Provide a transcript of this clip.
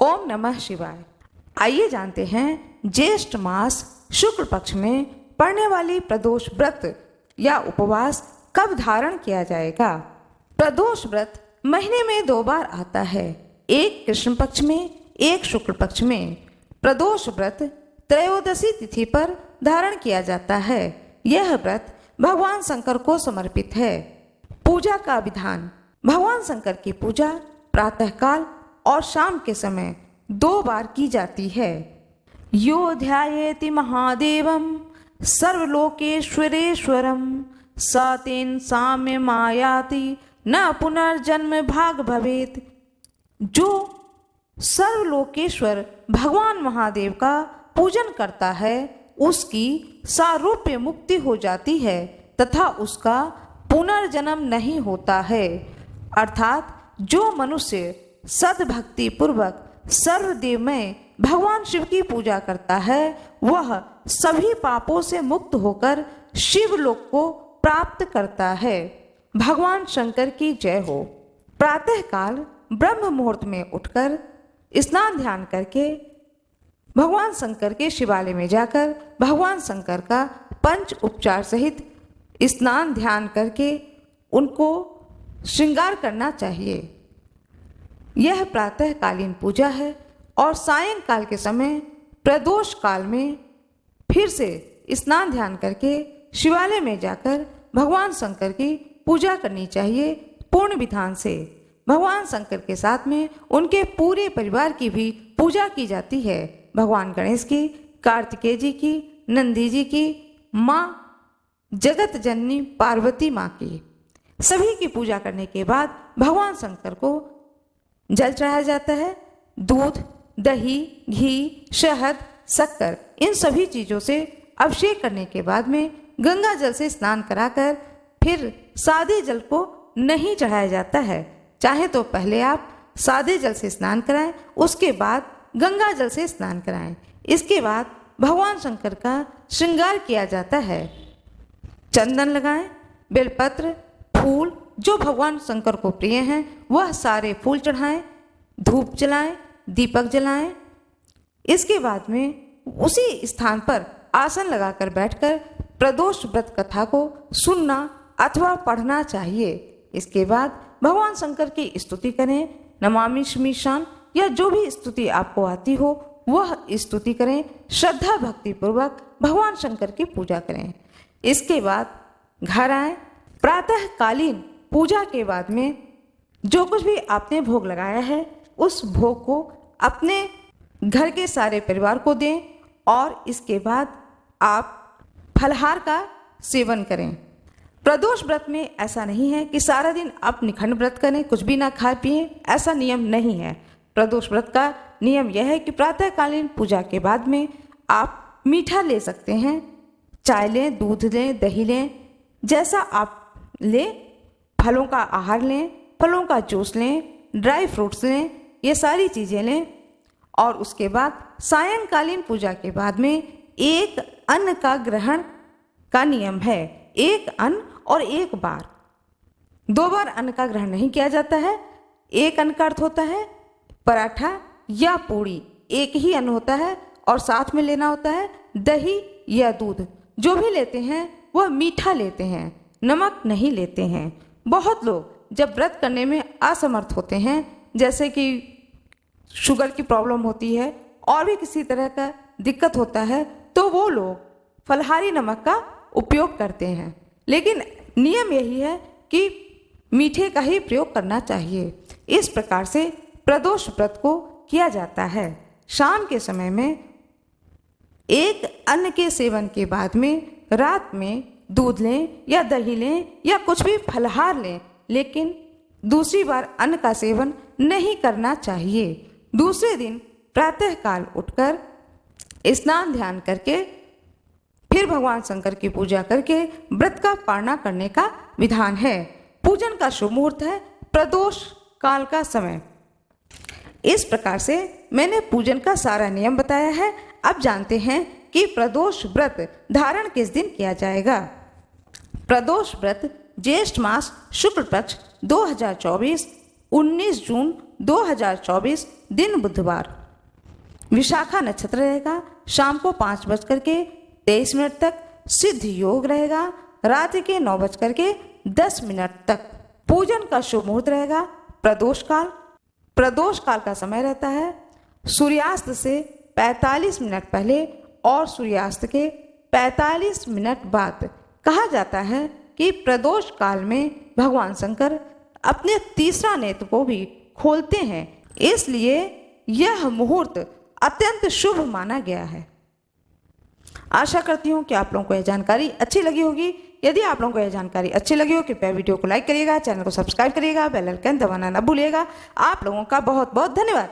ओम नमः शिवाय। आइए जानते हैं ज्येष्ठ मास शुक्ल पक्ष में पड़ने वाली प्रदोष व्रत या उपवास कब धारण किया जाएगा। प्रदोष व्रत महीने में 2 बार आता है, एक कृष्ण पक्ष में, एक शुक्ल पक्ष में। प्रदोष व्रत त्रयोदशी तिथि पर धारण किया जाता है। यह व्रत भगवान शंकर को समर्पित है। पूजा का विधान: भगवान शंकर की पूजा प्रातःकाल और शाम के समय 2 बार की जाती है। यो ध्यायेति महादेवं सर्वलोकेश्वरेश्वरं स तेन साम्यमायाति न पुनर्जन्म भाग भवेत्। जो सर्वलोकेश्वर भगवान महादेव का पूजन करता है उसकी सारूप्य मुक्ति हो जाती है तथा उसका पुनर्जन्म नहीं होता है। अर्थात जो मनुष्य सद्भक्ति पूर्वक सर्वदेवमय भगवान शिव की पूजा करता है वह सभी पापों से मुक्त होकर शिवलोक को प्राप्त करता है। भगवान शंकर की जय हो। प्रातःकाल ब्रह्म मुहूर्त में उठकर स्नान ध्यान करके भगवान शंकर के शिवालय में जाकर भगवान शंकर का पंच उपचार सहित स्नान ध्यान करके उनको श्रृंगार करना चाहिए। यह प्रातःकालीन पूजा है और सायंकाल के समय प्रदोष काल में फिर से स्नान ध्यान करके शिवालय में जाकर भगवान शंकर की पूजा करनी चाहिए पूर्ण विधान से। भगवान शंकर के साथ में उनके पूरे परिवार की भी पूजा की जाती है। भगवान गणेश की, कार्तिकेय जी की, नंदी जी की, माँ जगत जननी पार्वती माँ की, सभी की पूजा करने के बाद भगवान शंकर को जल चढ़ाया जाता है। दूध, दही, घी, शहद, शक्कर, इन सभी चीज़ों से अभिषेक करने के बाद में गंगा जल से स्नान कराकर फिर सादे जल को नहीं चढ़ाया जाता है। चाहे तो पहले आप सादे जल से स्नान कराएं, उसके बाद गंगा जल से स्नान कराएं। इसके बाद भगवान शंकर का श्रृंगार किया जाता है। चंदन लगाएं, बेलपत्र, फूल जो भगवान शंकर को प्रिय हैं वह सारे फूल चढ़ाएं, धूप जलाएं, दीपक जलाएं। इसके बाद में उसी स्थान पर आसन लगाकर बैठकर प्रदोष व्रत कथा को सुनना अथवा पढ़ना चाहिए। इसके बाद भगवान शंकर की स्तुति करें, नमामि शमीशान या जो भी स्तुति आपको आती हो वह स्तुति करें। श्रद्धा भक्ति पूर्वक भगवान शंकर की पूजा करें। इसके बाद घर आएं। प्रातःकालीन पूजा के बाद में जो कुछ भी आपने भोग लगाया है उस भोग को अपने घर के सारे परिवार को दें और इसके बाद आप फलहार का सेवन करें। प्रदोष व्रत में ऐसा नहीं है कि सारा दिन आप निखंड व्रत करें, कुछ भी ना खाए पिए, ऐसा नियम नहीं है। प्रदोष व्रत का नियम यह है कि प्रातःकालीन पूजा के बाद में आप मीठा ले सकते हैं, चाय लें, दूध लें, दही लें, जैसा आप लें। फलों का आहार लें, फलों का जूस लें, ड्राई फ्रूट्स लें, ये सारी चीज़ें लें। और उसके बाद सायंकालीन पूजा के बाद में एक अन्न का ग्रहण का नियम है। एक अन्न और एक बार, 2 बार अन्न का ग्रहण नहीं किया जाता है। एक अन्न का अर्थ होता है पराठा या पूड़ी, एक ही अन्न होता है और साथ में लेना होता है दही या दूध। जो भी लेते हैं वह मीठा लेते हैं, नमक नहीं लेते हैं। बहुत लोग जब व्रत करने में असमर्थ होते हैं, जैसे कि शुगर की प्रॉब्लम होती है और भी किसी तरह का दिक्कत होता है, तो वो लोग फलहारी नमक का उपयोग करते हैं। लेकिन नियम यही है कि मीठे का ही प्रयोग करना चाहिए। इस प्रकार से प्रदोष व्रत को किया जाता है। शाम के समय में एक अन्न के सेवन के बाद में रात में दूध लें या दही लें या कुछ भी फलहार लें, लेकिन दूसरी बार अन्न का सेवन नहीं करना चाहिए। दूसरे दिन प्रातःकाल उठकर स्नान ध्यान करके फिर भगवान शंकर की पूजा करके व्रत का पालना करने का विधान है। पूजन का शुभ मुहूर्त है प्रदोष काल का समय। इस प्रकार से मैंने पूजन का सारा नियम बताया है। अब जानते हैं कि प्रदोष व्रत धारण किस दिन किया जाएगा। प्रदोष व्रत ज्येष्ठ मास शुक्ल पक्ष 2024 19 जून 2024 दिन बुधवार। विशाखा नक्षत्र रहेगा शाम को 5:23 तक। सिद्ध योग रहेगा रात्रि के 9:10 तक। पूजन का शुभ मुहूर्त रहेगा प्रदोष काल। प्रदोष काल का समय रहता है सूर्यास्त से 45 मिनट पहले और सूर्यास्त के 45 मिनट बाद। कहा जाता है कि प्रदोष काल में भगवान शंकर अपने तीसरा नेत्र को भी खोलते हैं, इसलिए यह मुहूर्त अत्यंत शुभ माना गया है। आशा करती हूँ कि आप लोगों को यह जानकारी अच्छी लगी होगी। यदि आप लोगों को यह जानकारी अच्छी लगी हो कृपया वीडियो को लाइक करिएगा, चैनल को सब्सक्राइब करिएगा, बेल आइकन दबाना न भूलिएगा। आप लोगों का बहुत बहुत धन्यवाद।